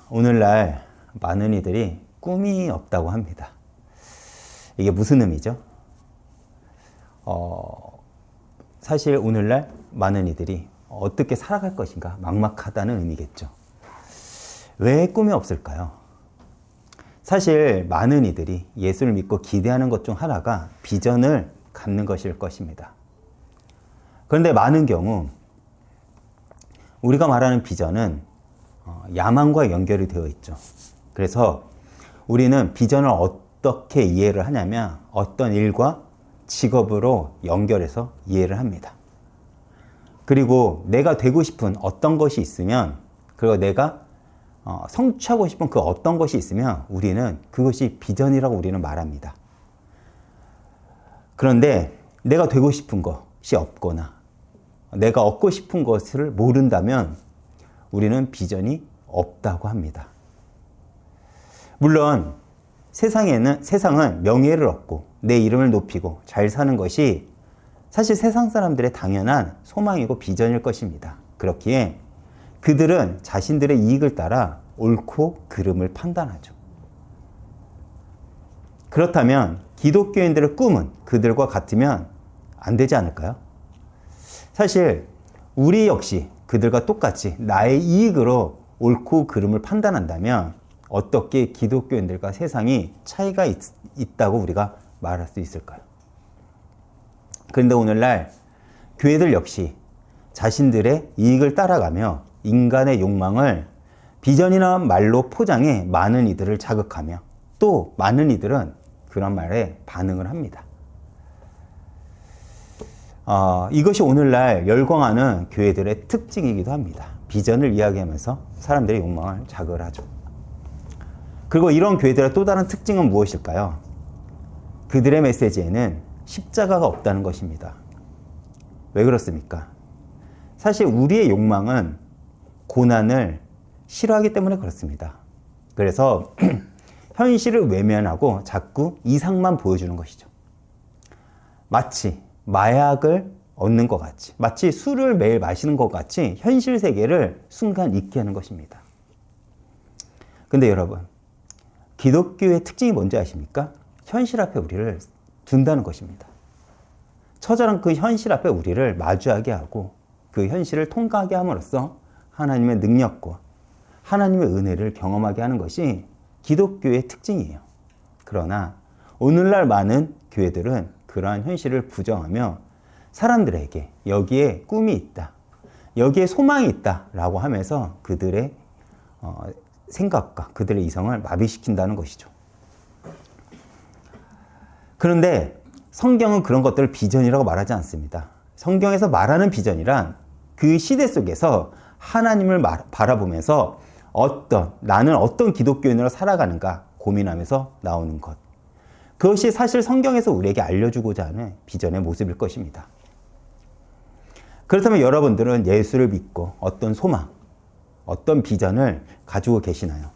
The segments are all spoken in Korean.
오늘날 많은 이들이 꿈이 없다고 합니다. 이게 무슨 의미죠? 사실 오늘날 많은 이들이 어떻게 살아갈 것인가 막막하다는 의미겠죠. 왜 꿈이 없을까요? 사실 많은 이들이 예수를 믿고 기대하는 것 중 하나가 비전을 갖는 것일 것입니다. 그런데 많은 경우 우리가 말하는 비전은 야망과 연결이 되어 있죠. 그래서 우리는 비전을 어떻게 이해를 하냐면 어떤 일과 직업으로 연결해서 이해를 합니다. 그리고 내가 되고 싶은 어떤 것이 있으면, 그리고 내가 성취하고 싶은 그 어떤 것이 있으면 우리는 그것이 비전이라고 우리는 말합니다. 그런데 내가 되고 싶은 것이 없거나 내가 얻고 싶은 것을 모른다면 우리는 비전이 없다고 합니다. 물론 세상은 명예를 얻고 내 이름을 높이고 잘 사는 것이 사실 세상 사람들의 당연한 소망이고 비전일 것입니다. 그렇기에 그들은 자신들의 이익을 따라 옳고 그름을 판단하죠. 그렇다면 기독교인들의 꿈은 그들과 같으면 안 되지 않을까요? 사실 우리 역시 그들과 똑같이 나의 이익으로 옳고 그름을 판단한다면 어떻게 기독교인들과 세상이 차이가 있다고 우리가 말할 수 있을까요? 그런데 오늘날 교회들 역시 자신들의 이익을 따라가며 인간의 욕망을 비전이나 말로 포장해 많은 이들을 자극하며 또 많은 이들은 그런 말에 반응을 합니다. 이것이 오늘날 열광하는 교회들의 특징이기도 합니다. 비전을 이야기하면서 사람들의 욕망을 자극을 하죠. 그리고 이런 교회들의 또 다른 특징은 무엇일까요? 그들의 메시지에는 십자가가 없다는 것입니다. 왜 그렇습니까? 사실 우리의 욕망은 고난을 싫어하기 때문에 그렇습니다. 그래서 현실을 외면하고 자꾸 이상만 보여주는 것이죠. 마치 마약을 얻는 것 같이, 마치 술을 매일 마시는 것 같이 현실 세계를 순간 잊게 하는 것입니다. 근데 여러분, 기독교의 특징이 뭔지 아십니까? 현실 앞에 우리를 둔다는 것입니다. 처절한 그 현실 앞에 우리를 마주하게 하고 그 현실을 통과하게 함으로써 하나님의 능력과 하나님의 은혜를 경험하게 하는 것이 기독교의 특징이에요. 그러나 오늘날 많은 교회들은 그러한 현실을 부정하며 사람들에게 여기에 꿈이 있다, 여기에 소망이 있다라고 하면서 그들의 생각과 그들의 이성을 마비시킨다는 것이죠. 그런데 성경은 그런 것들을 비전이라고 말하지 않습니다. 성경에서 말하는 비전이란 그 시대 속에서 하나님을 바라보면서 나는 어떤 기독교인으로 살아가는가 고민하면서 나오는 것. 그것이 사실 성경에서 우리에게 알려주고자 하는 비전의 모습일 것입니다. 그렇다면 여러분들은 예수를 믿고 어떤 소망, 어떤 비전을 가지고 계시나요?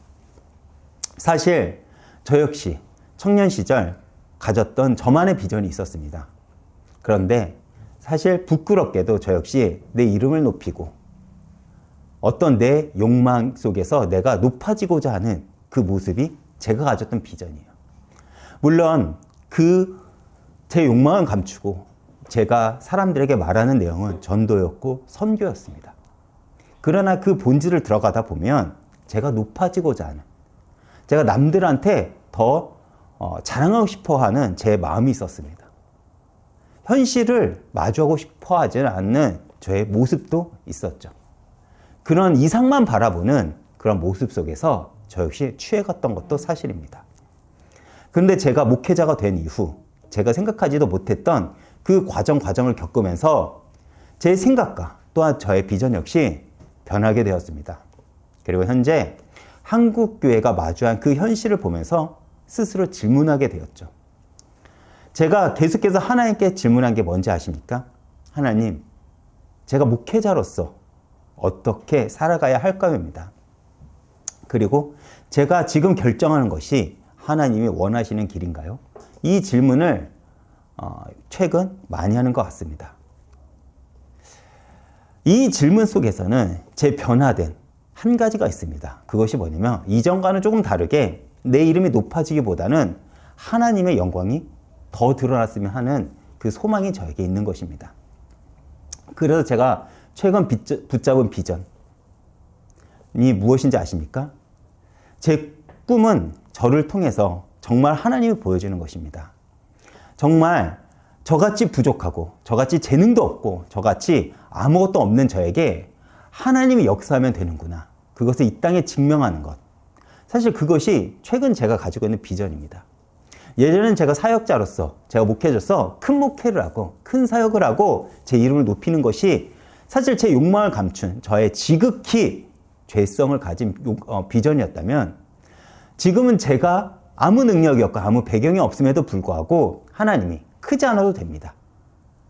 사실 저 역시 청년 시절 가졌던 저만의 비전이 있었습니다. 그런데 사실 부끄럽게도 저 역시 내 이름을 높이고 어떤 내 욕망 속에서 내가 높아지고자 하는 그 모습이 제가 가졌던 비전이에요. 물론 제 욕망은 감추고 제가 사람들에게 말하는 내용은 전도였고 선교였습니다. 그러나 그 본질을 들어가다 보면 제가 높아지고자 하는, 제가 남들한테 더 자랑하고 싶어 하는 제 마음이 있었습니다. 현실을 마주하고 싶어 하지 않는 저의 모습도 있었죠. 그런 이상만 바라보는 그런 모습 속에서 저 역시 취해갔던 것도 사실입니다. 그런데 제가 목회자가 된 이후 제가 생각하지도 못했던 그 과정을 겪으면서 제 생각과 또한 저의 비전 역시 변하게 되었습니다. 그리고 현재 한국교회가 마주한 그 현실을 보면서 스스로 질문하게 되었죠. 제가 계속해서 하나님께 질문한 게 뭔지 아십니까? 하나님, 제가 목회자로서 어떻게 살아가야 할까요입니다. 그리고 제가 지금 결정하는 것이 하나님이 원하시는 길인가요? 이 질문을 최근 많이 하는 것 같습니다. 이 질문 속에서는 제 변화된 한 가지가 있습니다. 그것이 뭐냐면 이전과는 조금 다르게 내 이름이 높아지기보다는 하나님의 영광이 더 드러났으면 하는 그 소망이 저에게 있는 것입니다. 그래서 제가 최근 붙잡은 비전이 무엇인지 아십니까? 제 꿈은 저를 통해서 정말 하나님이 보여주는 것입니다. 정말 저같이 부족하고 저같이 재능도 없고 저같이 아무것도 없는 저에게 하나님이 역사하면 되는구나. 그것을 이 땅에 증명하는 것. 사실 그것이 최근 제가 가지고 있는 비전입니다. 예전에는 제가 사역자로서 제가 목회자로서 큰 목회를 하고 큰 사역을 하고 제 이름을 높이는 것이 사실 제 욕망을 감춘 저의 지극히 죄성을 가진 비전이었다면 지금은 제가 아무 능력이 없고 아무 배경이 없음에도 불구하고 하나님이 크지 않아도 됩니다.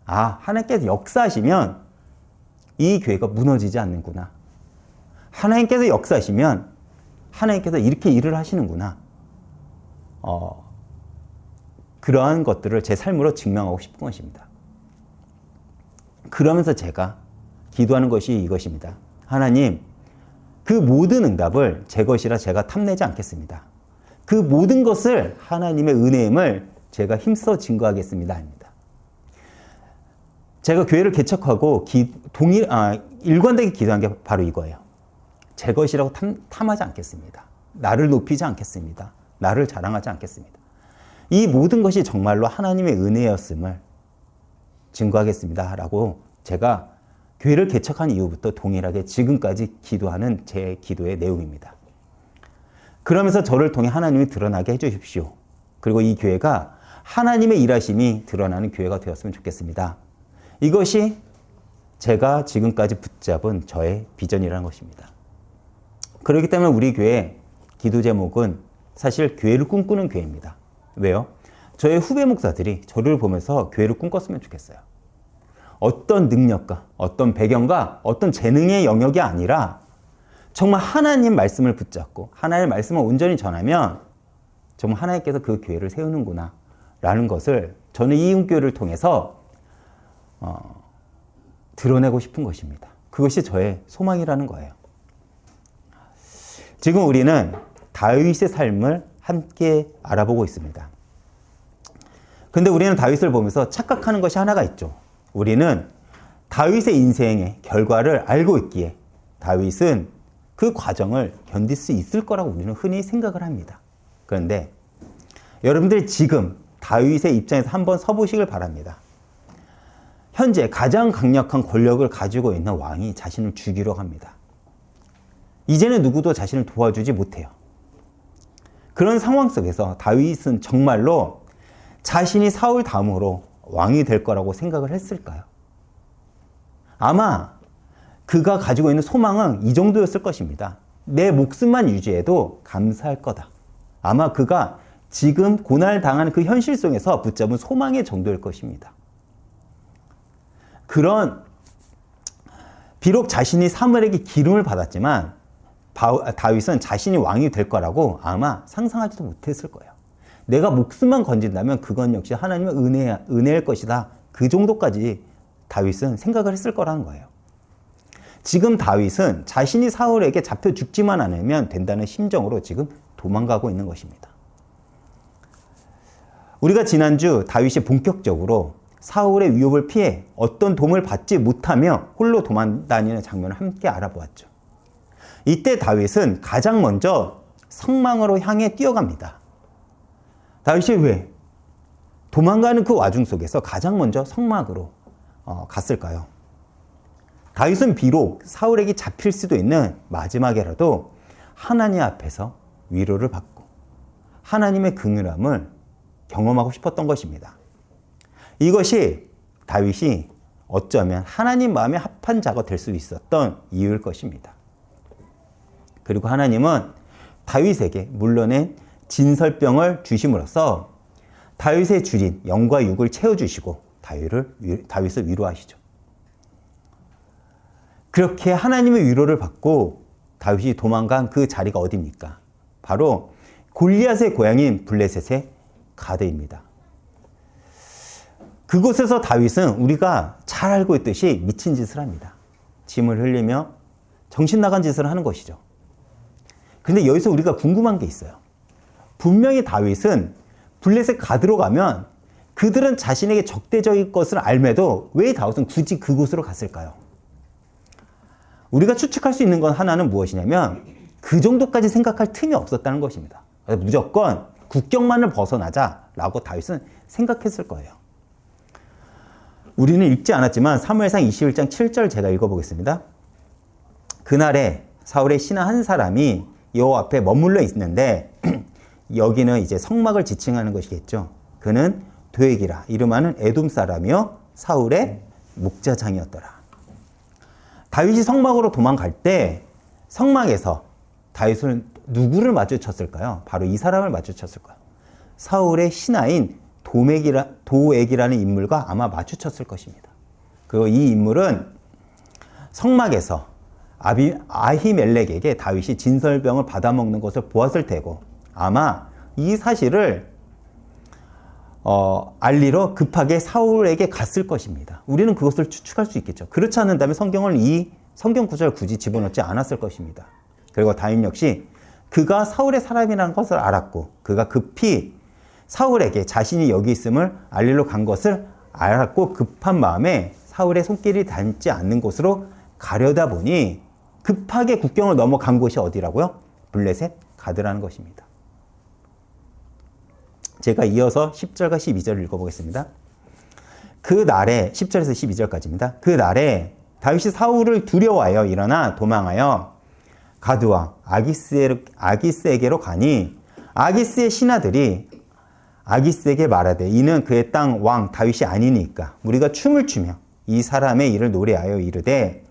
아, 하나님께서 역사하시면 이 교회가 무너지지 않는구나. 하나님께서 역사하시면 하나님께서 이렇게 일을 하시는구나. 그러한 것들을 제 삶으로 증명하고 싶은 것입니다. 그러면서 제가 기도하는 것이 이것입니다. 하나님, 그 모든 응답을 제 것이라 제가 탐내지 않겠습니다. 그 모든 것을 하나님의 은혜임을 제가 힘써 증거하겠습니다. 입니다. 제가 교회를 개척하고 일관되게 기도한 게 바로 이거예요. 제 것이라고 탐하지 않겠습니다. 나를 높이지 않겠습니다. 나를 자랑하지 않겠습니다. 이 모든 것이 정말로 하나님의 은혜였음을 증거하겠습니다. 라고 제가 교회를 개척한 이후부터 동일하게 지금까지 기도하는 제 기도의 내용입니다. 그러면서 저를 통해 하나님이 드러나게 해주십시오. 그리고 이 교회가 하나님의 일하심이 드러나는 교회가 되었으면 좋겠습니다. 이것이 제가 지금까지 붙잡은 저의 비전이라는 것입니다. 그렇기 때문에 우리 교회 기도 제목은 사실 교회를 꿈꾸는 교회입니다. 왜요? 저의 후배 목사들이 저를 보면서 교회를 꿈꿨으면 좋겠어요. 어떤 능력과 어떤 배경과 어떤 재능의 영역이 아니라 정말 하나님 말씀을 붙잡고 하나님의 말씀을 온전히 전하면 정말 하나님께서 그 교회를 세우는구나 라는 것을 저는 이 교회를 통해서 드러내고 싶은 것입니다. 그것이 저의 소망이라는 거예요. 지금 우리는 다윗의 삶을 함께 알아보고 있습니다. 근데 우리는 다윗을 보면서 착각하는 것이 하나가 있죠. 우리는 다윗의 인생의 결과를 알고 있기에 다윗은 그 과정을 견딜 수 있을 거라고 우리는 흔히 생각을 합니다. 그런데 여러분들이 지금 다윗의 입장에서 한번 서보시길 바랍니다. 현재 가장 강력한 권력을 가지고 있는 왕이 자신을 죽이려고 합니다. 이제는 누구도 자신을 도와주지 못해요. 그런 상황 속에서 다윗은 정말로 자신이 사울 다음으로 왕이 될 거라고 생각을 했을까요? 아마 그가 가지고 있는 소망은 이 정도였을 것입니다. 내 목숨만 유지해도 감사할 거다. 아마 그가 지금 고난당하는 그 현실 속에서 붙잡은 소망의 정도일 것입니다. 비록 자신이 사무엘에게 기름을 받았지만 다윗은 자신이 왕이 될 거라고 아마 상상하지도 못했을 거예요. 내가 목숨만 건진다면 그건 역시 하나님의 은혜일 것이다. 그 정도까지 다윗은 생각을 했을 거라는 거예요. 지금 다윗은 자신이 사울에게 잡혀 죽지만 않으면 된다는 심정으로 지금 도망가고 있는 것입니다. 우리가 지난주 다윗이 본격적으로 사울의 위협을 피해 어떤 도움을 받지 못하며 홀로 도망다니는 장면을 함께 알아보았죠. 이때 다윗은 가장 먼저 성망으로 향해 뛰어갑니다. 다윗이 왜 도망가는 그 와중 속에서 가장 먼저 성막으로 갔을까요? 다윗은 비록 사울에게 잡힐 수도 있는 마지막에라도 하나님 앞에서 위로를 받고 하나님의 긍휼함을 경험하고 싶었던 것입니다. 이것이 다윗이 어쩌면 하나님 마음에 합한 자가 될 수 있었던 이유일 것입니다. 그리고 하나님은 다윗에게 물러낸 진설병을 주심으로써 다윗의 줄인 영과 육을 채워주시고 다윗을 위로하시죠. 그렇게 하나님의 위로를 받고 다윗이 도망간 그 자리가 어디입니까? 바로 골리앗의 고향인 블레셋의 가드입니다. 그곳에서 다윗은 우리가 잘 알고 있듯이 미친 짓을 합니다. 짐을 흘리며 정신 나간 짓을 하는 것이죠. 근데 여기서 우리가 궁금한 게 있어요. 분명히 다윗은 블레셋 가드로 가면 그들은 자신에게 적대적인 것을 알매도 왜 다윗은 굳이 그곳으로 갔을까요? 우리가 추측할 수 있는 건 하나는 무엇이냐면 그 정도까지 생각할 틈이 없었다는 것입니다. 무조건 국경만을 벗어나자라고 다윗은 생각했을 거예요. 우리는 읽지 않았지만 사무엘상 21장 7절 제가 읽어보겠습니다. 그날에 사울의 신하 한 사람이 여호와 앞에 머물러 있는데 여기는 이제 성막을 지칭하는 것이겠죠. 그는 도액이라 이름하는 에돔 사람이요 사울의 목자장이었더라. 다윗이 성막으로 도망갈 때 성막에서 다윗은 누구를 마주쳤을까요? 바로 이 사람을 마주쳤을 거예요. 사울의 신하인 도액이라는 인물과 아마 마주쳤을 것입니다. 그리고 이 인물은 성막에서 아히멜렉에게 다윗이 진설병을 받아먹는 것을 보았을 테고 아마 이 사실을 알리러 급하게 사울에게 갔을 것입니다. 우리는 그것을 추측할 수 있겠죠. 그렇지 않는다면 성경을 이 성경 구절을 굳이 집어넣지 않았을 것입니다. 그리고 다윗 역시 그가 사울의 사람이라는 것을 알았고 그가 급히 사울에게 자신이 여기 있음을 알리러 간 것을 알았고 급한 마음에 사울의 손길이 닿지 않는 곳으로 가려다 보니 급하게 국경을 넘어간 곳이 어디라고요? 블레셋 가드라는 것입니다. 제가 이어서 10절과 12절을 읽어보겠습니다. 그 날에 10절에서 12절까지입니다. 그 날에 다윗이 사울을 두려워하여 일어나 도망하여 가드와 아기스에게로 가니 아기스의 신하들이 아기스에게 말하되 이는 그의 땅 왕 다윗이 아니니까 우리가 춤을 추며 이 사람의 일을 노래하여 이르되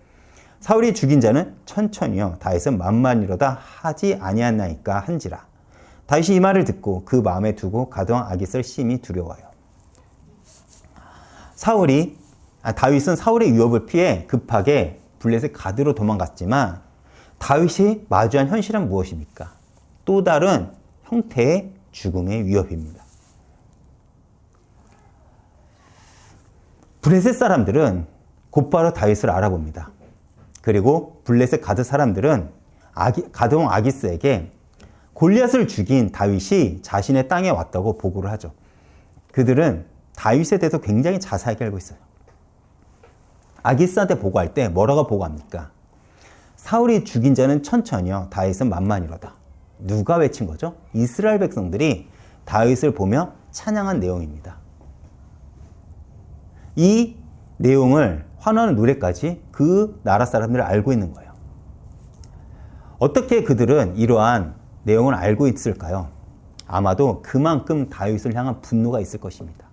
사울이 죽인 자는 천천히요 다윗은 만만이로다 하지 아니하나이까 한지라. 다윗이 이 말을 듣고 그 마음에 두고 가드왕 아기스를 심히 두려워하여 다윗은 사울의 위협을 피해 급하게 블레셋 가드로 도망갔지만 다윗이 마주한 현실은 무엇입니까? 또 다른 형태의 죽음의 위협입니다. 블레셋 사람들은 곧바로 다윗을 알아봅니다. 그리고 블레셋 가드 사람들은 가드왕 아기스에게 골리앗을 죽인 다윗이 자신의 땅에 왔다고 보고를 하죠. 그들은 다윗에 대해서 굉장히 자세하게 알고 있어요. 아기스한테 보고할 때 뭐라고 보고합니까? 사울이 죽인 자는 천천히요 다윗은 만만이로다. 누가 외친 거죠? 이스라엘 백성들이 다윗을 보며 찬양한 내용입니다. 이 내용을 환호하는 노래까지 그 나라 사람들을 알고 있는 거예요. 어떻게 그들은 이러한 내용을 알고 있을까요? 아마도 그만큼 다윗을 향한 분노가 있을 것입니다.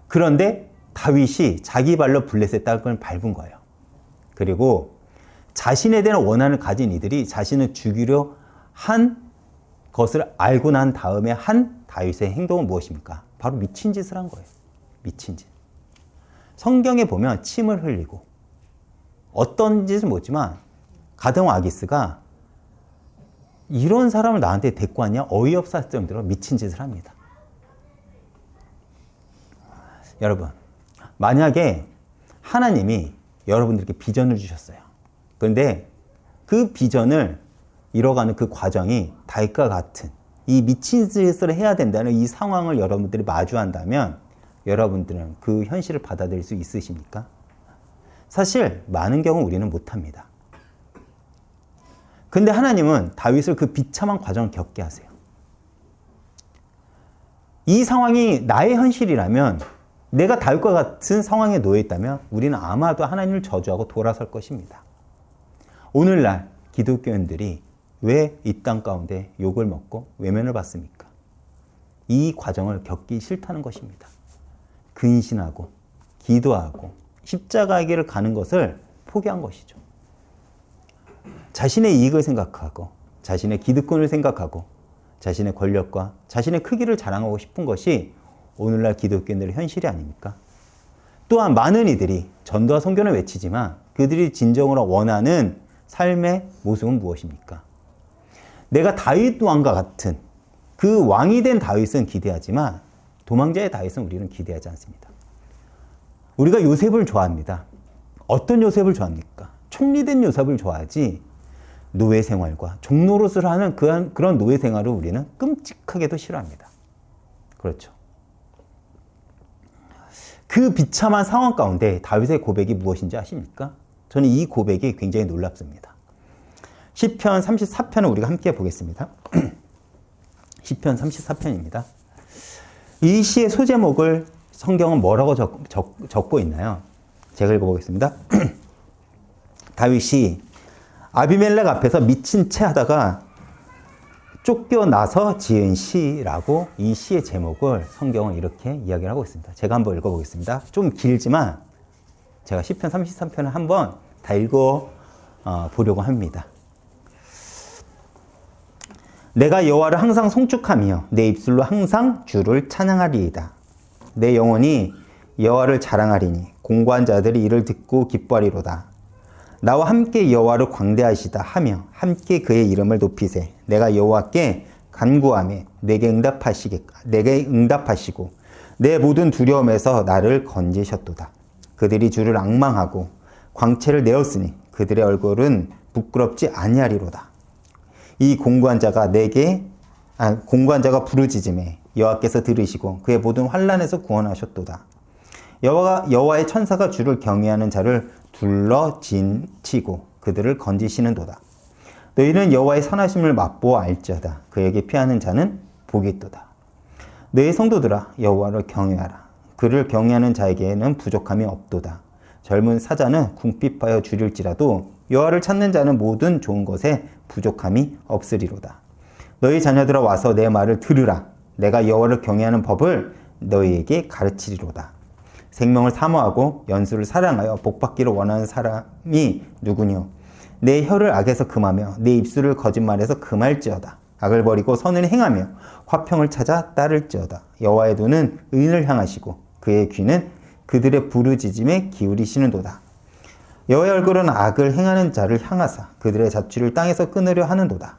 그런데 다윗이 자기 발로 블레셋 땅을 밟은 거예요. 그리고 자신에 대한 원한을 가진 이들이 자신을 죽이려 한 것을 알고 난 다음에 한 다윗의 행동은 무엇입니까? 바로 미친 짓을 한 거예요. 미친 짓. 성경에 보면 침을 흘리고 어떤 짓은 못지만 가드왕 아기스가 이런 사람을 나한테 데리고 왔냐? 어이없을 정도로 미친 짓을 합니다. 여러분, 만약에 하나님이 여러분들께 비전을 주셨어요. 그런데 그 비전을 이뤄가는 그 과정이 다윗과 같은 이 미친 짓을 해야 된다는 이 상황을 여러분들이 마주한다면 여러분들은 그 현실을 받아들일 수 있으십니까? 사실 많은 경우 우리는 못합니다. 근데 하나님은 다윗을 그 비참한 과정을 겪게 하세요. 이 상황이 나의 현실이라면 내가 다윗과 같은 상황에 놓여 있다면 우리는 아마도 하나님을 저주하고 돌아설 것입니다. 오늘날 기독교인들이 왜 이 땅 가운데 욕을 먹고 외면을 받습니까? 이 과정을 겪기 싫다는 것입니다. 근신하고 기도하고 십자가의 길을 가는 것을 포기한 것이죠. 자신의 이익을 생각하고 자신의 기득권을 생각하고 자신의 권력과 자신의 크기를 자랑하고 싶은 것이 오늘날 기독교인들의 현실이 아닙니까? 또한 많은 이들이 전도와 선교를 외치지만 그들이 진정으로 원하는 삶의 모습은 무엇입니까? 내가 다윗 왕과 같은 그 왕이 된 다윗은 기대하지만 도망자의 다윗은 우리는 기대하지 않습니다. 우리가 요셉을 좋아합니다. 어떤 요셉을 좋아합니까? 총리된 요셉을 좋아하지 노예 생활과 종노릇을 하는 그런 노예 생활을 우리는 끔찍하게도 싫어합니다. 그렇죠. 그 비참한 상황 가운데 다윗의 고백이 무엇인지 아십니까? 저는 이 고백이 굉장히 놀랍습니다. 시편 34편을 우리가 함께 보겠습니다. 시편 34편입니다. 이 시의 소제목을 성경은 뭐라고 적고 있나요? 제가 읽어보겠습니다. 다윗이 아비멜렉 앞에서 미친 채 하다가 쫓겨나서 지은 시라고 이 시의 제목을 성경은 이렇게 이야기를 하고 있습니다. 제가 한번 읽어보겠습니다. 좀 길지만 제가 시편 33편을 한번 다 읽어보려고 합니다. 내가 여호와를 항상 송축하며 내 입술로 항상 주를 찬양하리이다. 내 영혼이 여호와를 자랑하리니 공고한 자들이 이를 듣고 기뻐하리로다. 나와 함께 여호와를 광대하시다 하며 함께 그의 이름을 높이세. 내가 여호와께 간구하며 내게 응답하시고 내 모든 두려움에서 나를 건지셨도다. 그들이 주를 앙망하고 광채를 내었으니 그들의 얼굴은 부끄럽지 아니하리로다. 이 공고한 자가 부르짖음에 여호와께서 들으시고 그의 모든 환난에서 구원하셨도다. 여호와의 천사가 주를 경외하는 자를 둘러 진치고 그들을 건지시는도다. 너희는 여호와의 선하심을 맛보아 알지어다. 그에게 피하는 자는 복이 있도다. 너희 성도들아 여호와를 경외하라. 그를 경외하는 자에게는 부족함이 없도다. 젊은 사자는 궁핍하여 줄일지라도 여호와를 찾는 자는 모든 좋은 것에 부족함이 없으리로다. 너희 자녀들아 와서 내 말을 들으라. 내가 여호와를 경외하는 법을 너희에게 가르치리로다. 생명을 사모하고 연수를 사랑하여 복받기를 원하는 사람이 누구뇨? 내 혀를 악에서 금하며 내 입술을 거짓말에서 금할지어다. 악을 버리고 선을 행하며 화평을 찾아 따를지어다. 여호와의 눈은 의인을 향하시고 그의 귀는 그들의 부르짖음에 기울이시는도다. 여호와의 얼굴은 악을 행하는 자를 향하사 그들의 자취를 땅에서 끊으려 하는도다.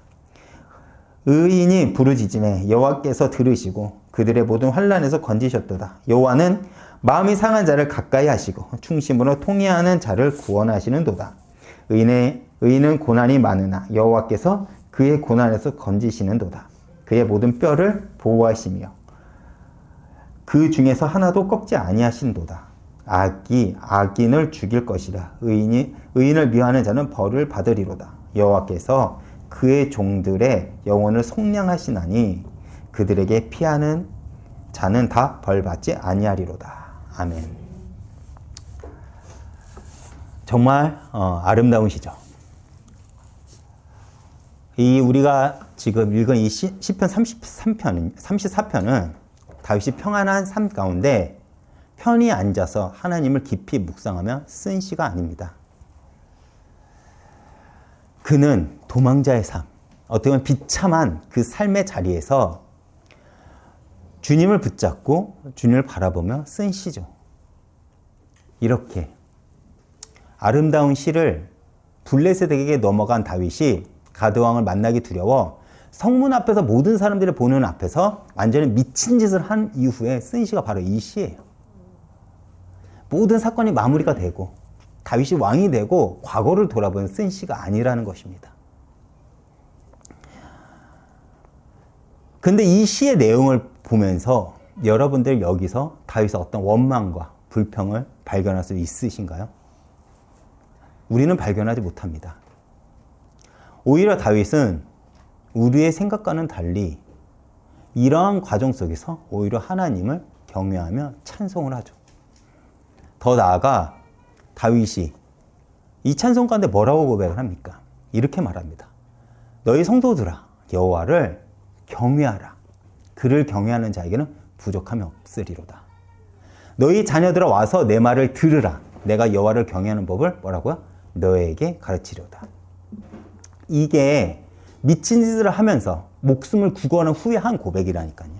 의인이 부르짖음에 여호와께서 들으시고 그들의 모든 환난에서 건지셨도다. 여호와는 마음이 상한 자를 가까이 하시고 충심으로 통회하는 자를 구원하시는도다. 의인은 고난이 많으나 여호와께서 그의 고난에서 건지시는도다. 그의 모든 뼈를 보호하시며 그 중에서 하나도 꺾지 아니하신도다. 악인을 죽일 것이라. 의인을 미워하는 자는 벌을 받으리로다. 여호와께서 그의 종들의 영혼을 속량하시나니 그들에게 피하는 자는 다 벌받지 아니하리로다. 아멘. 정말 아름다운 시죠. 우리가 지금 읽은 이 시편 34편은 다윗이 평안한 삶 가운데 편히 앉아서 하나님을 깊이 묵상하며 쓴 시가 아닙니다. 그는 도망자의 삶, 어떻게 보면 비참한 그 삶의 자리에서 주님을 붙잡고 주님을 바라보며 쓴 시죠. 이렇게 아름다운 시를 블레셋에게 넘어간 다윗이 가드왕을 만나기 두려워 성문 앞에서 모든 사람들이 보는 앞에서 완전히 미친 짓을 한 이후에 쓴 시가 바로 이 시예요. 모든 사건이 마무리가 되고 다윗이 왕이 되고 과거를 돌아보는 쓴 시가 아니라는 것입니다. 근데 이 시의 내용을 보면서 여러분들 여기서 다윗의 어떤 원망과 불평을 발견할 수 있으신가요? 우리는 발견하지 못합니다. 오히려 다윗은 우리의 생각과는 달리 이러한 과정 속에서 오히려 하나님을 경외하며 찬송을 하죠. 더 나아가 다윗이 이 찬송 가운데 뭐라고 고백을 합니까? 이렇게 말합니다. 너희 성도들아 여호와를 경외하라. 그를 경외하는 자에게는 부족함이 없으리로다. 너희 자녀들아 와서 내 말을 들으라. 내가 여호와를 경외하는 법을 뭐라고요? 너에게 가르치려다. 이게 미친 짓을 하면서 목숨을 구원한 후에 한 고백이라니까요.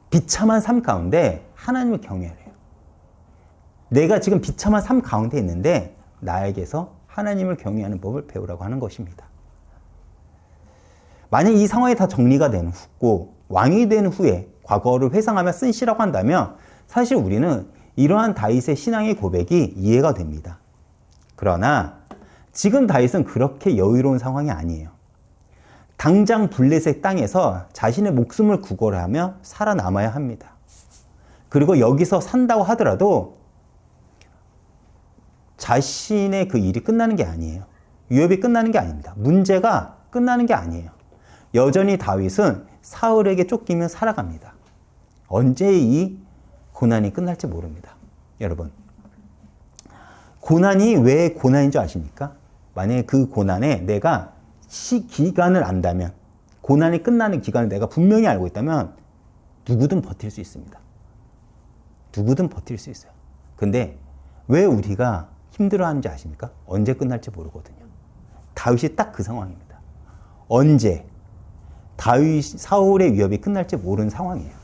비참한 삶 가운데 하나님을 경외하래요. 내가 지금 비참한 삶 가운데 있는데 나에게서 하나님을 경외하는 법을 배우라고 하는 것입니다. 만약 이 상황이 다 정리가 된 후고 왕이 된 후에 과거를 회상하며 쓴 시라고 한다면 사실 우리는 이러한 다윗의 신앙의 고백이 이해가 됩니다. 그러나 지금 다윗은 그렇게 여유로운 상황이 아니에요. 당장 블레셋 땅에서 자신의 목숨을 구걸하며 살아남아야 합니다. 그리고 여기서 산다고 하더라도 자신의 그 일이 끝나는 게 아니에요. 위협이 끝나는 게 아닙니다. 문제가 끝나는 게 아니에요. 여전히 다윗은 사울에게 쫓기며 살아갑니다. 언제 이 고난이 끝날지 모릅니다. 여러분, 고난이 왜 고난인 줄 아십니까? 만약에 그 고난에 내가 기간을 안다면, 고난이 끝나는 기간을 내가 분명히 알고 있다면 누구든 버틸 수 있습니다. 누구든 버틸 수 있어요. 근데 왜 우리가 힘들어하는지 아십니까? 언제 끝날지 모르거든요. 다윗이 딱 그 상황입니다. 언제 사울의 위협이 끝날지 모르는 상황이에요.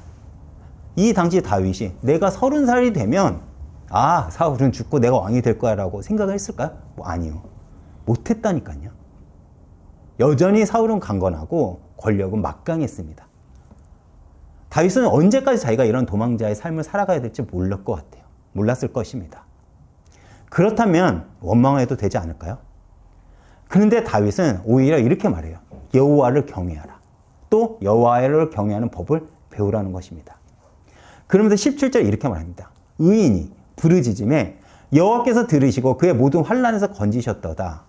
이 당시 다윗이 내가 30살이 되면 사울은 죽고 내가 왕이 될 거야 라고 생각을 했을까요? 아니요. 못했다니까요. 여전히 사울은 강건하고 권력은 막강했습니다. 다윗은 언제까지 자기가 이런 도망자의 삶을 살아가야 될지 몰랐을 것 같아요. 몰랐을 것입니다. 그렇다면 원망해도 되지 않을까요? 그런데 다윗은 오히려 이렇게 말해요. 여호와를 경외하라. 또 여호와를 경외하는 법을 배우라는 것입니다. 그러면서 17절 이렇게 말합니다. 의인이 부르짖음에 여호와께서 들으시고 그의 모든 환난에서 건지셨도다.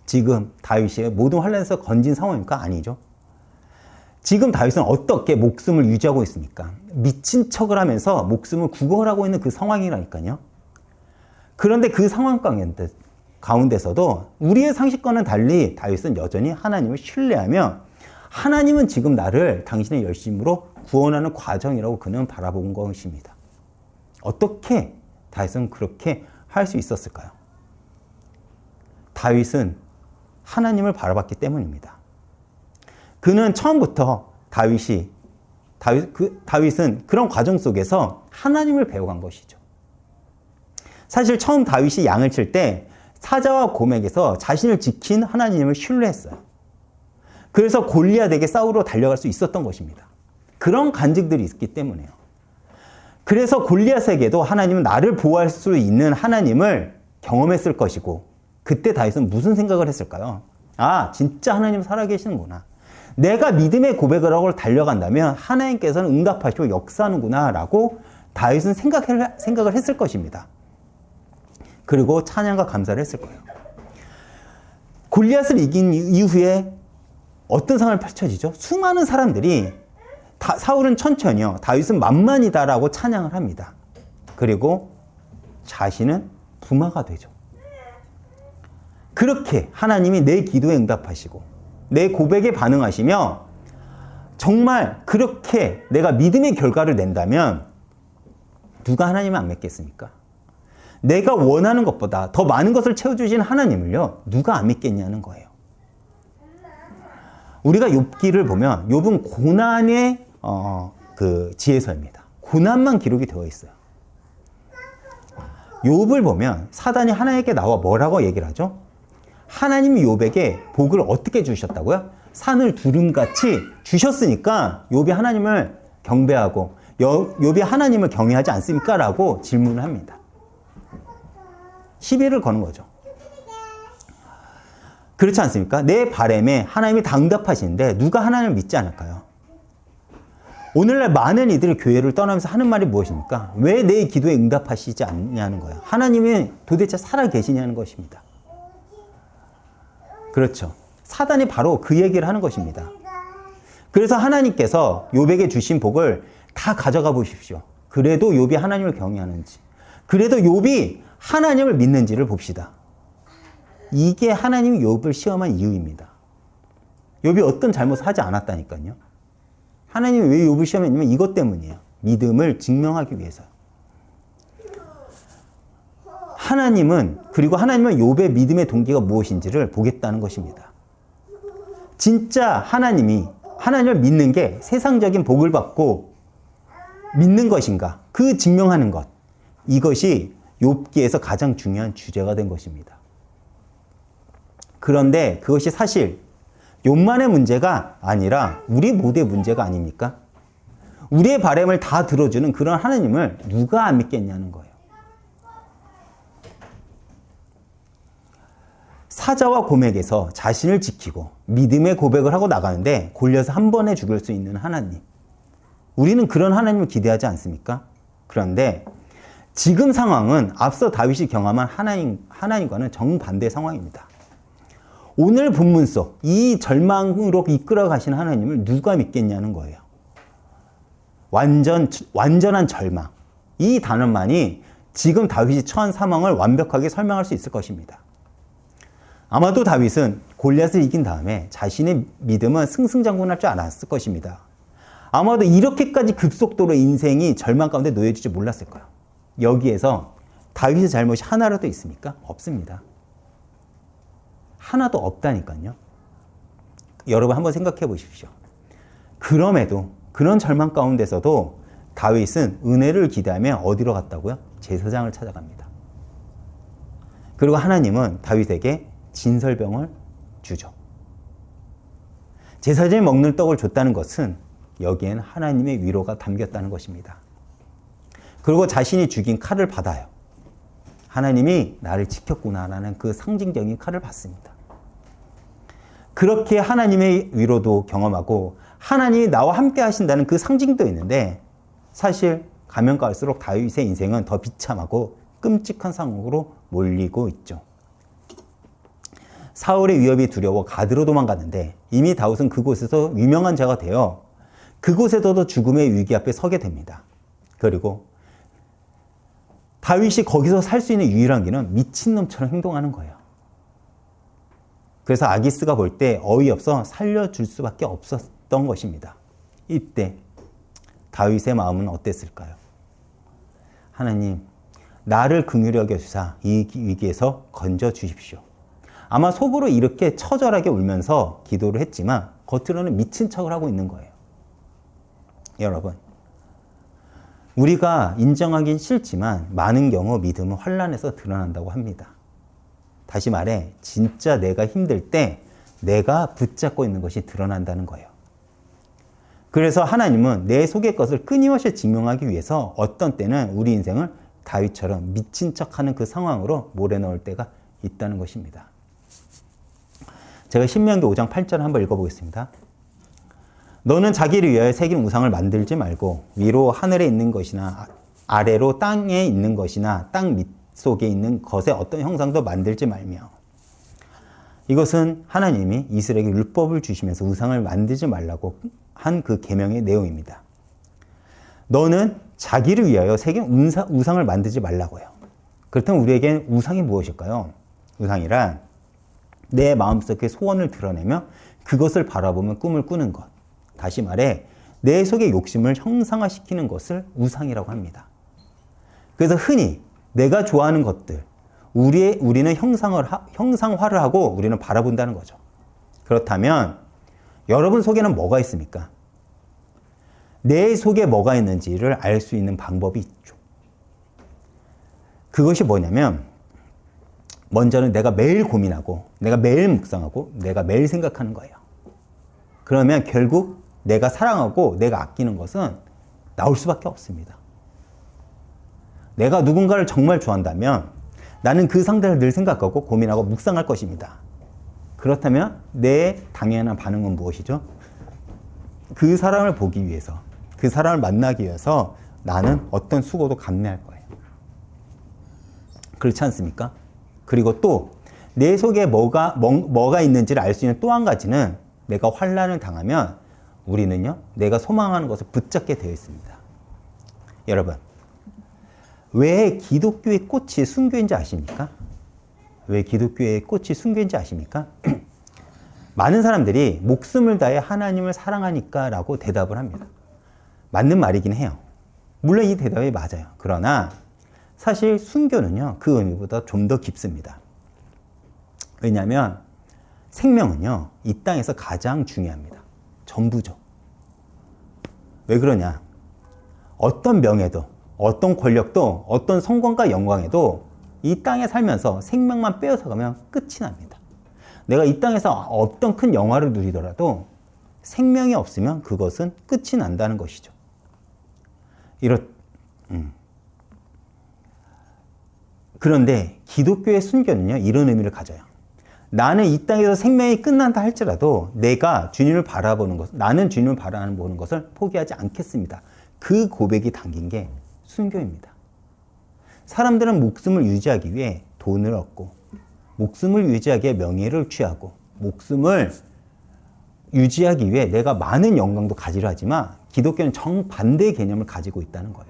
지금 다윗이 모든 환난에서 건진 상황입니까? 아니죠. 지금 다윗은 어떻게 목숨을 유지하고 있습니까? 미친 척을 하면서 목숨을 구걸하고 있는 그 상황이라니까요. 그런데 그 상황 가운데서도 우리의 상식과는 달리 다윗은 여전히 하나님을 신뢰하며 하나님은 지금 나를 당신의 열심으로 구원하는 과정이라고 그는 바라본 것입니다. 어떻게 다윗은 그렇게 할 수 있었을까요? 다윗은 하나님을 바라봤기 때문입니다. 그는 처음부터 다윗은 그런 과정 속에서 하나님을 배워간 것이죠. 사실 처음 다윗이 양을 칠 때 사자와 곰에게서 자신을 지킨 하나님을 신뢰했어요. 그래서 골리앗에게 싸우러 달려갈 수 있었던 것입니다. 그런 간증들이 있기 때문에요. 그래서 골리앗에게도 하나님은 나를 보호할 수 있는 하나님을 경험했을 것이고, 그때 다윗은 무슨 생각을 했을까요? 진짜 하나님 살아계시는구나. 내가 믿음의 고백을 하고 달려간다면 하나님께서는 응답하시고 역사하는구나 라고 다윗은 생각을 했을 것입니다. 그리고 찬양과 감사를 했을 거예요. 골리앗을 이긴 이후에 어떤 상황이 펼쳐지죠? 수많은 사람들이 사울은 천천히요, 다윗은 만만이다라고 찬양을 합니다. 그리고 자신은 부마가 되죠. 그렇게 하나님이 내 기도에 응답하시고 내 고백에 반응하시며 정말 그렇게 내가 믿음의 결과를 낸다면 누가 하나님을 안 믿겠습니까? 내가 원하는 것보다 더 많은 것을 채워주신 하나님을요, 누가 안 믿겠냐는 거예요. 우리가 욥기를 보면 욥은 고난의 그 지혜서입니다. 고난만 기록이 되어 있어요. 욥을 보면 사단이 하나님께 나와 뭐라고 얘기를 하죠? 하나님이 욥에게 복을 어떻게 주셨다고요? 산을 두름같이 주셨으니까 욥이 하나님을 경배하고 욥이 하나님을 경외하지 않습니까? 라고 질문을 합니다. 시비를 거는 거죠. 그렇지 않습니까? 내 바람에 하나님이 다 응답하시는데 누가 하나님을 믿지 않을까요? 오늘날 많은 이들이 교회를 떠나면서 하는 말이 무엇입니까? 왜 내 기도에 응답하시지 않냐는 거예요. 하나님이 도대체 살아계시냐는 것입니다. 그렇죠. 사단이 바로 그 얘기를 하는 것입니다. 그래서 하나님께서 욥에게 주신 복을 다 가져가 보십시오. 그래도 욥이 하나님을 경외하는지, 그래도 욥이 하나님을 믿는지를 봅시다. 이게 하나님이 욥을 시험한 이유입니다. 욥이 어떤 잘못을 하지 않았다니까요. 하나님이 왜 욥을 시험했냐면 이것 때문이에요. 믿음을 증명하기 위해서요. 그리고 하나님은 욥의 믿음의 동기가 무엇인지를 보겠다는 것입니다. 진짜 하나님을 믿는 게 세상적인 복을 받고 믿는 것인가, 그 증명하는 것, 이것이 욥기에서 가장 중요한 주제가 된 것입니다. 그런데 그것이 사실 욥만의 문제가 아니라 우리 모두의 문제가 아닙니까? 우리의 바람을 다 들어주는 그런 하나님을 누가 안 믿겠냐는 거예요. 사자와 고맥에서 자신을 지키고 믿음의 고백을 하고 나가는데 골리앗을 한 번에 죽일 수 있는 하나님. 우리는 그런 하나님을 기대하지 않습니까? 그런데 지금 상황은 앞서 다윗이 경험한 하나님과는 정반대 상황입니다. 오늘 본문 속 이 절망으로 이끌어 가신 하나님을 누가 믿겠냐는 거예요. 완전한 절망. 이 단어만이 지금 다윗이 처한 상황을 완벽하게 설명할 수 있을 것입니다. 아마도 다윗은 골리앗을 이긴 다음에 자신의 믿음은 승승장구할 줄 알았을 것입니다. 아마도 이렇게까지 급속도로 인생이 절망 가운데 놓여질 줄 몰랐을 거예요. 여기에서 다윗의 잘못이 하나라도 있습니까? 없습니다. 하나도 없다니까요. 여러분 한번 생각해 보십시오. 그럼에도 그런 절망 가운데서도 다윗은 은혜를 기대하며 어디로 갔다고요? 제사장을 찾아갑니다. 그리고 하나님은 다윗에게 진설병을 주죠. 제사장이 먹는 떡을 줬다는 것은 여기엔 하나님의 위로가 담겼다는 것입니다. 그리고 자신이 죽인 칼을 받아요. 하나님이 나를 지켰구나라는 그 상징적인 칼을 받습니다. 그렇게 하나님의 위로도 경험하고 하나님이 나와 함께 하신다는 그 상징도 있는데 사실 가면 갈수록 다윗의 인생은 더 비참하고 끔찍한 상황으로 몰리고 있죠. 사울의 위협이 두려워 가드로 도망갔는데 이미 다윗은 그곳에서 유명한 자가 되어 그곳에서도 죽음의 위기 앞에 서게 됩니다. 그리고 다윗이 거기서 살 수 있는 유일한 길은 미친놈처럼 행동하는 거예요. 그래서 아기스가 볼 때 어이없어 살려줄 수밖에 없었던 것입니다. 이때 다윗의 마음은 어땠을까요? 하나님, 나를 긍휼히 여겨주사 이 위기에서 건져주십시오. 아마 속으로 이렇게 처절하게 울면서 기도를 했지만 겉으로는 미친 척을 하고 있는 거예요. 여러분, 우리가 인정하긴 싫지만 많은 경우 믿음은 환난에서 드러난다고 합니다. 다시 말해 진짜 내가 힘들 때 내가 붙잡고 있는 것이 드러난다는 거예요. 그래서 하나님은 내 속의 것을 끊임없이 증명하기 위해서 어떤 때는 우리 인생을 다윗처럼 미친 척하는 그 상황으로 몰아넣을 때가 있다는 것입니다. 제가 신명기 5장 8절을 한번 읽어보겠습니다. 너는 자기를 위하여 새긴 우상을 만들지 말고 위로 하늘에 있는 것이나 아래로 땅에 있는 것이나 땅 밑속에 있는 것의 어떤 형상도 만들지 말며. 이것은 하나님이 이스라엘에게 율법을 주시면서 우상을 만들지 말라고 한 그 계명의 내용입니다. 너는 자기를 위하여 새긴 우상을 만들지 말라고요. 그렇다면 우리에겐 우상이 무엇일까요? 우상이란 내 마음속의 소원을 드러내며 그것을 바라보며 꿈을 꾸는 것. 다시 말해 내 속의 욕심을 형상화시키는 것을 우상이라고 합니다. 그래서 흔히 내가 좋아하는 것들, 우리는 형상화를 하고 우리는 바라본다는 거죠. 그렇다면 여러분 속에는 뭐가 있습니까? 내 속에 뭐가 있는지를 알 수 있는 방법이 있죠. 그것이 뭐냐면 먼저는 내가 매일 고민하고 내가 매일 묵상하고 내가 매일 생각하는 거예요. 그러면 결국 내가 사랑하고 내가 아끼는 것은 나올 수밖에 없습니다. 내가 누군가를 정말 좋아한다면 나는 그 상대를 늘 생각하고 고민하고 묵상할 것입니다. 그렇다면 내 당연한 반응은 무엇이죠? 그 사람을 보기 위해서, 그 사람을 만나기 위해서 나는 어떤 수고도 감내할 거예요. 그렇지 않습니까? 그리고 또 내 속에 뭐가 있는지를 알 수 있는 또 한 가지는 내가 환난을 당하면 우리는요, 내가 소망하는 것을 붙잡게 되어 있습니다. 여러분, 왜 기독교의 꽃이 순교인지 아십니까? 왜 기독교의 꽃이 순교인지 아십니까? 많은 사람들이 목숨을 다해 하나님을 사랑하니까 라고 대답을 합니다. 맞는 말이긴 해요. 물론 이 대답이 맞아요. 그러나 사실 순교는요, 그 의미보다 좀 더 깊습니다. 왜냐하면 생명은요, 이 땅에서 가장 중요합니다. 전부죠. 왜 그러냐? 어떤 명예도, 어떤 권력도, 어떤 성공과 영광에도 이 땅에 살면서 생명만 빼앗아가면 끝이 납니다. 내가 이 땅에서 어떤 큰 영화를 누리더라도 생명이 없으면 그것은 끝이 난다는 것이죠. 그런데 기독교의 순교는요, 이런 의미를 가져요. 나는 이 땅에서 생명이 끝난다 할지라도 내가 주님을 바라보는 것, 나는 주님을 바라보는 것을 포기하지 않겠습니다. 그 고백이 담긴 게 순교입니다. 사람들은 목숨을 유지하기 위해 돈을 얻고, 목숨을 유지하기 위해 명예를 취하고, 목숨을 유지하기 위해 내가 많은 영광도 가지려 하지만 기독교는 정반대의 개념을 가지고 있다는 거예요.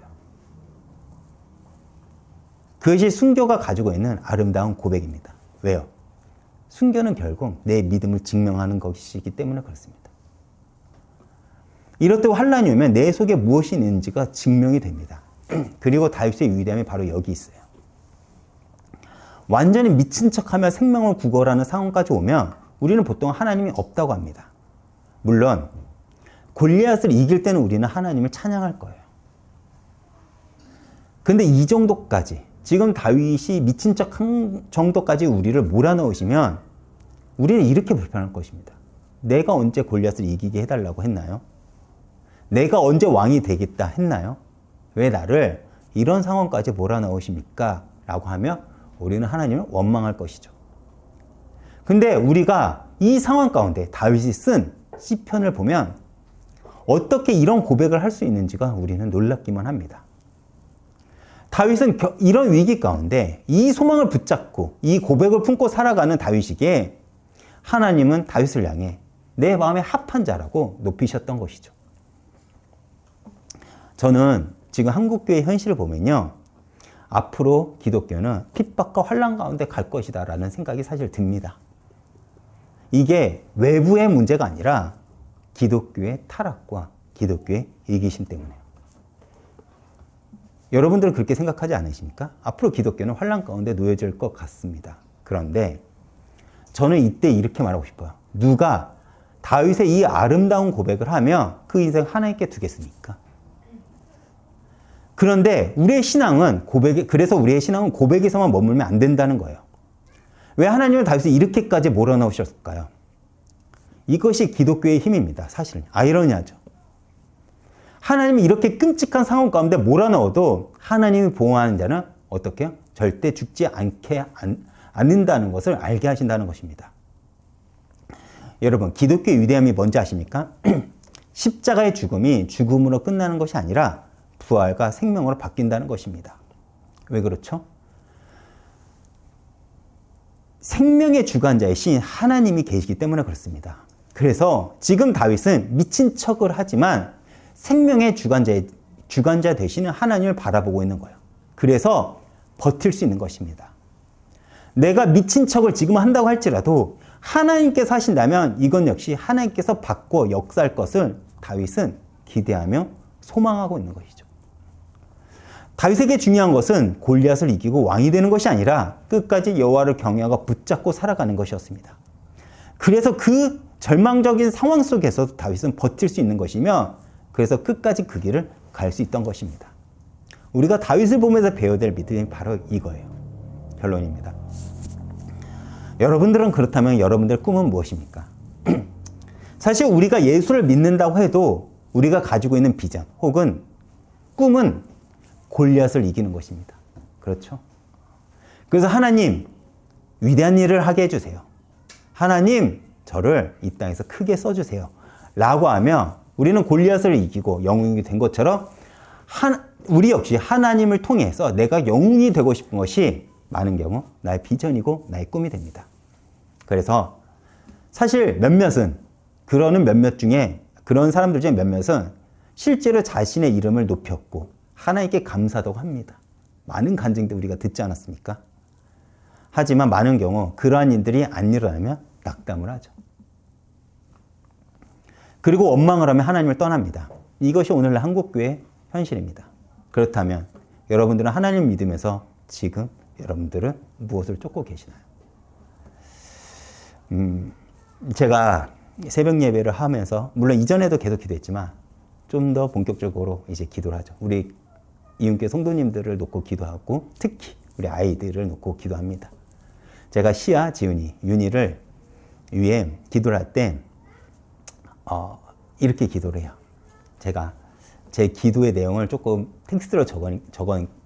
그것이 순교가 가지고 있는 아름다운 고백입니다. 왜요? 순교는 결국 내 믿음을 증명하는 것이기 때문에 그렇습니다. 이렇다고 환란이 오면 내 속에 무엇이 있는지가 증명이 됩니다. 그리고 다윗의 위대함이 바로 여기 있어요. 완전히 미친 척하며 생명을 구걸하는 상황까지 오면 우리는 보통 하나님이 없다고 합니다. 물론 골리앗을 이길 때는 우리는 하나님을 찬양할 거예요. 근데 이 정도까지, 지금 다윗이 미친 척 한 정도까지 우리를 몰아넣으시면 우리는 이렇게 불편할 것입니다. 내가 언제 골리앗을 이기게 해달라고 했나요? 내가 언제 왕이 되겠다 했나요? 왜 나를 이런 상황까지 몰아넣으십니까? 라고 하며 우리는 하나님을 원망할 것이죠. 근데 우리가 이 상황 가운데 다윗이 쓴 시편을 보면 어떻게 이런 고백을 할 수 있는지가 우리는 놀랍기만 합니다. 다윗은 이런 위기 가운데 이 소망을 붙잡고 이 고백을 품고 살아가는 다윗에게 하나님은 다윗을 향해 내 마음에 합한 자라고 높이셨던 것이죠. 저는 지금 한국교회 현실을 보면요, 앞으로 기독교는 핍박과 환난 가운데 갈 것이다 라는 생각이 사실 듭니다. 이게 외부의 문제가 아니라 기독교의 타락과 기독교의 이기심 때문에요. 여러분들은 그렇게 생각하지 않으십니까? 앞으로 기독교는 환난 가운데 놓여질 것 같습니다. 그런데 저는 이때 이렇게 말하고 싶어요. 누가 다윗의 이 아름다운 고백을 하면 그 인생 하나님께 두겠습니까? 그런데 우리의 신앙은 그래서 우리의 신앙은 고백에서만 머물면 안 된다는 거예요. 왜 하나님은 다윗을 이렇게까지 몰아넣으셨을까요? 이것이 기독교의 힘입니다. 사실은 아이러니하죠. 하나님이 이렇게 끔찍한 상황 가운데 몰아넣어도 하나님이 보호하는 자는 어떻게 해요? 절대 죽지 않는다는 것을 알게 하신다는 것입니다. 여러분, 기독교의 위대함이 뭔지 아십니까? 십자가의 죽음이 죽음으로 끝나는 것이 아니라 부활과 생명으로 바뀐다는 것입니다. 왜 그렇죠? 생명의 주관자의 신 하나님이 계시기 때문에 그렇습니다. 그래서 지금 다윗은 미친 척을 하지만 생명의 주관자 되시는 하나님을 바라보고 있는 거예요. 그래서 버틸 수 있는 것입니다. 내가 미친 척을 지금 한다고 할지라도 하나님께서 하신다면 이건 역시 하나님께서 바꿔 역사할 것을 다윗은 기대하며 소망하고 있는 것이죠. 다윗에게 중요한 것은 골리앗을 이기고 왕이 되는 것이 아니라 끝까지 여호와를 경외하고 붙잡고 살아가는 것이었습니다. 그래서 그 절망적인 상황 속에서도 다윗은 버틸 수 있는 것이며 그래서 끝까지 그 길을 갈 수 있던 것입니다. 우리가 다윗을 보면서 배워야 될 믿음이 바로 이거예요. 결론입니다. 여러분들은 그렇다면 여러분들의 꿈은 무엇입니까? 사실 우리가 예수를 믿는다고 해도 우리가 가지고 있는 비전 혹은 꿈은 골리앗을 이기는 것입니다. 그렇죠? 그래서 하나님, 위대한 일을 하게 해주세요. 하나님, 저를 이 땅에서 크게 써주세요. 라고 하며 우리는 골리앗을 이기고 영웅이 된 것처럼 우리 역시 하나님을 통해서 내가 영웅이 되고 싶은 것이 많은 경우 나의 비전이고 나의 꿈이 됩니다. 그래서 사실 그런 사람들 중에 몇몇은 실제로 자신의 이름을 높였고 하나님께 감사도 합니다. 많은 간증들 우리가 듣지 않았습니까? 하지만 많은 경우 그러한 일들이 안 일어나면 낙담을 하죠. 그리고 원망을 하면 하나님을 떠납니다. 이것이 오늘날 한국교회의 현실입니다. 그렇다면 여러분들은 하나님을 믿으면서 지금 여러분들은 무엇을 쫓고 계시나요? 제가 새벽 예배를 하면서 물론 이전에도 계속 기도했지만 좀 더 본격적으로 이제 기도를 하죠. 우리 이은교회 성도님들을 놓고 기도하고 특히 우리 아이들을 놓고 기도합니다. 제가 시아, 지은이, 윤이를 위해 기도를 할 때 이렇게 기도를 해요. 제가 제 기도의 내용을 조금 텍스트로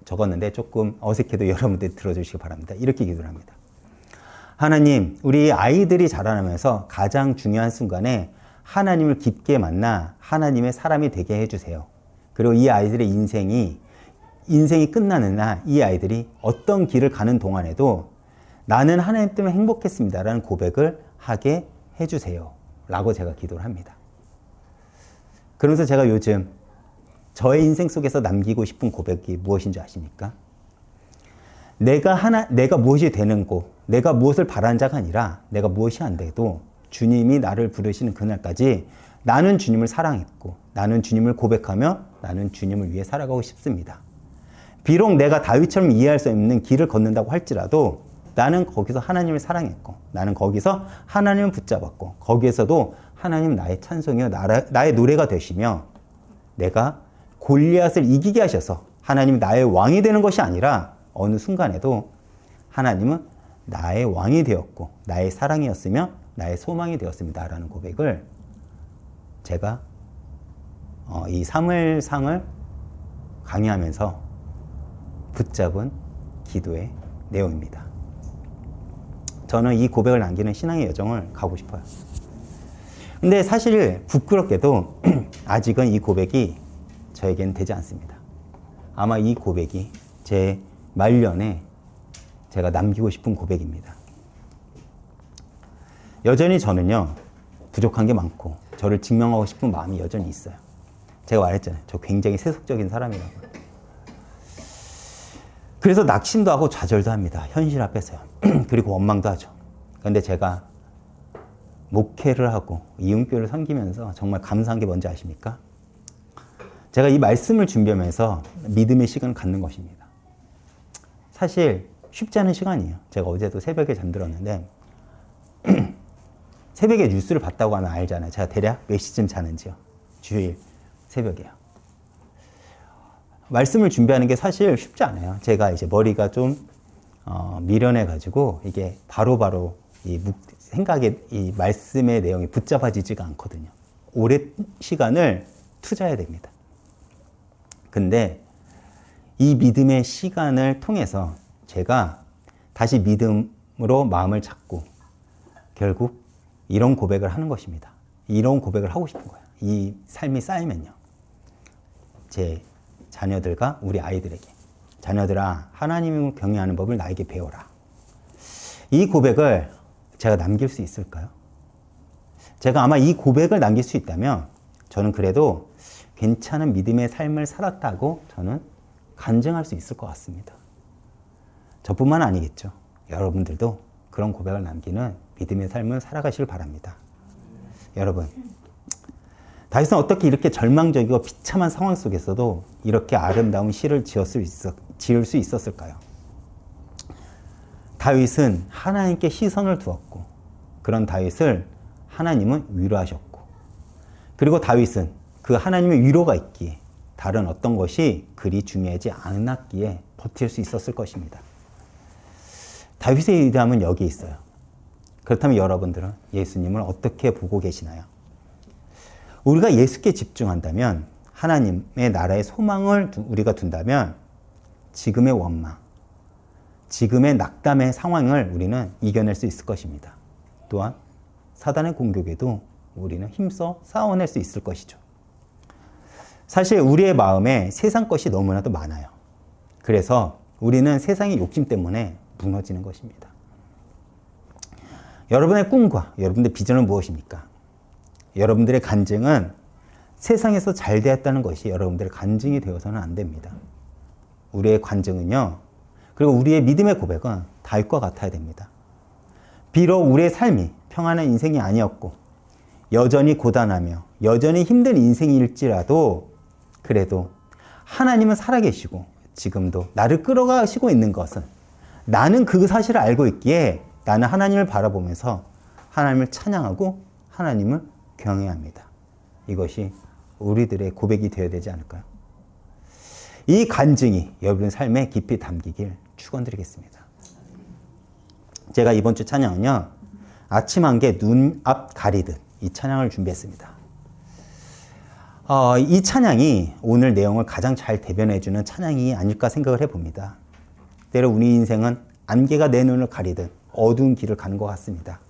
적었는데 조금 어색해도 여러분들 들어주시기 바랍니다. 이렇게 기도를 합니다. 하나님, 우리 아이들이 자라나면서 가장 중요한 순간에 하나님을 깊게 만나 하나님의 사람이 되게 해주세요. 그리고 이 아이들의 인생이 끝나는 날 이 아이들이 어떤 길을 가는 동안에도 나는 하나님 때문에 행복했습니다라는 고백을 하게 해주세요. 라고 제가 기도를 합니다. 그러면서 제가 요즘 저의 인생 속에서 남기고 싶은 고백이 무엇인지 아십니까? 내가 무엇이 되는 곳, 내가 무엇을 바라는 자가 아니라 내가 무엇이 안 돼도 주님이 나를 부르시는 그날까지 나는 주님을 사랑했고 나는 주님을 고백하며 나는 주님을 위해 살아가고 싶습니다. 비록 내가 다윗처럼 이해할 수 없는 길을 걷는다고 할지라도 나는 거기서 하나님을 사랑했고 나는 거기서 하나님을 붙잡았고 거기에서도 하나님 나의 찬송이요 나의 노래가 되시며 내가 골리앗을 이기게 하셔서 하나님이 나의 왕이 되는 것이 아니라 어느 순간에도 하나님은 나의 왕이 되었고 나의 사랑이었으며 나의 소망이 되었습니다 라는 고백을 제가 이 사무엘상을 강의하면서 붙잡은 기도의 내용입니다. 저는 이 고백을 남기는 신앙의 여정을 가고 싶어요. 근데 사실 부끄럽게도 아직은 이 고백이 저에겐 되지 않습니다. 아마 이 고백이 제 말년에 제가 남기고 싶은 고백입니다. 여전히 저는요, 부족한 게 많고 저를 증명하고 싶은 마음이 여전히 있어요. 제가 말했잖아요. 저 굉장히 세속적인 사람이라고. 그래서 낙심도 하고 좌절도 합니다. 현실 앞에서요. 그리고 원망도 하죠. 그런데 제가 목회를 하고 이음교를 섬기면서 정말 감사한 게 뭔지 아십니까? 제가 이 말씀을 준비하면서 믿음의 시간을 갖는 것입니다. 사실 쉽지 않은 시간이에요. 제가 어제도 새벽에 잠들었는데 새벽에 뉴스를 봤다고 하면 알잖아요. 제가 대략 몇 시쯤 자는지요. 주일 새벽에요. 말씀을 준비하는 게 사실 쉽지 않아요. 제가 이제 머리가 좀 미련해가지고 이게 바로바로 이 생각의 이 말씀의 내용이 붙잡아지지가 않거든요. 오랜 시간을 투자해야 됩니다. 근데 이 믿음의 시간을 통해서 제가 다시 믿음으로 마음을 잡고 결국 이런 고백을 하는 것입니다. 이런 고백을 하고 싶은 거예요. 이 삶이 쌓이면요. 제 자녀들과 우리 아이들에게 자녀들아 하나님을 경외하는 법을 나에게 배워라. 이 고백을 제가 남길 수 있을까요? 제가 아마 이 고백을 남길 수 있다면 저는 그래도 괜찮은 믿음의 삶을 살았다고 저는 간증할 수 있을 것 같습니다. 저뿐만 아니겠죠. 여러분들도 그런 고백을 남기는 믿음의 삶을 살아가시길 바랍니다. 여러분, 다윗은 어떻게 이렇게 절망적이고 비참한 상황 속에서도 이렇게 아름다운 시를 지을 수 있었을까요? 다윗은 하나님께 시선을 두었고 그런 다윗을 하나님은 위로하셨고 그리고 다윗은 그 하나님의 위로가 있기에 다른 어떤 것이 그리 중요하지 않았기에 버틸 수 있었을 것입니다. 다윗의 위대함은 여기 있어요. 그렇다면 여러분들은 예수님을 어떻게 보고 계시나요? 우리가 예수께 집중한다면 하나님의 나라의 소망을 우리가 둔다면 지금의 원망, 지금의 낙담의 상황을 우리는 이겨낼 수 있을 것입니다. 또한 사단의 공격에도 우리는 힘써 싸워낼 수 있을 것이죠. 사실 우리의 마음에 세상 것이 너무나도 많아요. 그래서 우리는 세상의 욕심 때문에 무너지는 것입니다. 여러분의 꿈과 여러분의 비전은 무엇입니까? 여러분들의 간증은 세상에서 잘 되었다는 것이 여러분들의 간증이 되어서는 안 됩니다. 우리의 간증은요, 그리고 우리의 믿음의 고백은 다윗과 같아야 됩니다. 비록 우리의 삶이 평안한 인생이 아니었고 여전히 고단하며 여전히 힘든 인생일지라도 그래도 하나님은 살아계시고 지금도 나를 끌어가시고 있는 것은 나는 그 사실을 알고 있기에 나는 하나님을 바라보면서 하나님을 찬양하고 하나님을 경외합니다. 이것이 우리들의 고백이 되어야 되지 않을까요? 이 간증이 여러분의 삶에 깊이 담기길 축원드리겠습니다. 제가 이번 주 찬양은요, 아침 안개 눈 앞 가리듯 이 찬양을 준비했습니다. 이 찬양이 오늘 내용을 가장 잘 대변해주는 찬양이 아닐까 생각을 해봅니다. 때로 우리 인생은 안개가 내 눈을 가리듯 어두운 길을 가는 것 같습니다.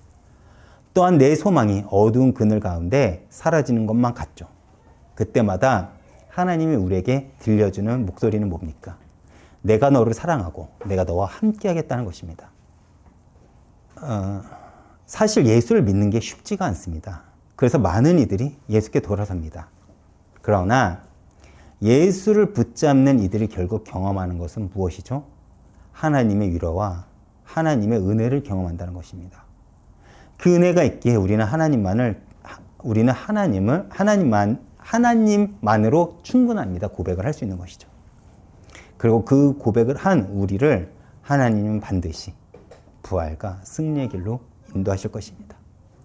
또한 내 소망이 어두운 그늘 가운데 사라지는 것만 같죠. 그때마다 하나님이 우리에게 들려주는 목소리는 뭡니까? 내가 너를 사랑하고 내가 너와 함께 하겠다는 것입니다. 사실 예수를 믿는 게 쉽지가 않습니다. 그래서 많은 이들이 예수께 돌아섭니다. 그러나 예수를 붙잡는 이들이 결국 경험하는 것은 무엇이죠? 하나님의 위로와 하나님의 은혜를 경험한다는 것입니다. 그 은혜가 있기에 우리는 하나님만으로 충분합니다. 고백을 할 수 있는 것이죠. 그리고 그 고백을 한 우리를 하나님은 반드시 부활과 승리의 길로 인도하실 것입니다.